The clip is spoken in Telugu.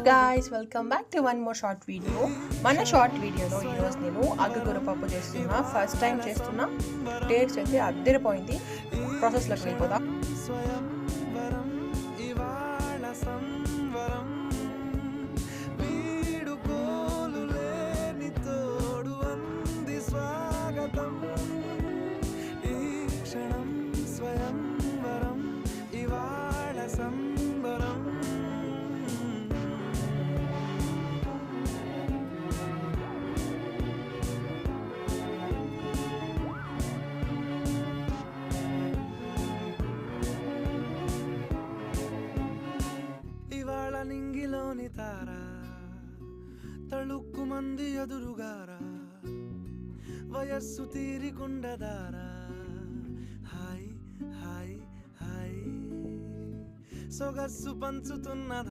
Guys welcome back to one more short video. మన షార్ట్ వీడియోలో ఈరోజు నేను ఆకుకూర పప్పు చేస్తున్నా. ఫస్ట్ టైం చేస్తున్నా. టేస్ట్ అయితే అద్దరిపోయింది. ప్రాసెస్లోకి వెళ్ళిపోదాం. నింగిలోని తార తళుక్కు మంది ఎదురుగారా వయస్సు తీరికుండదారా హాయ్ హాయ్ హాయ్ సొగస్సు పంచుతున్న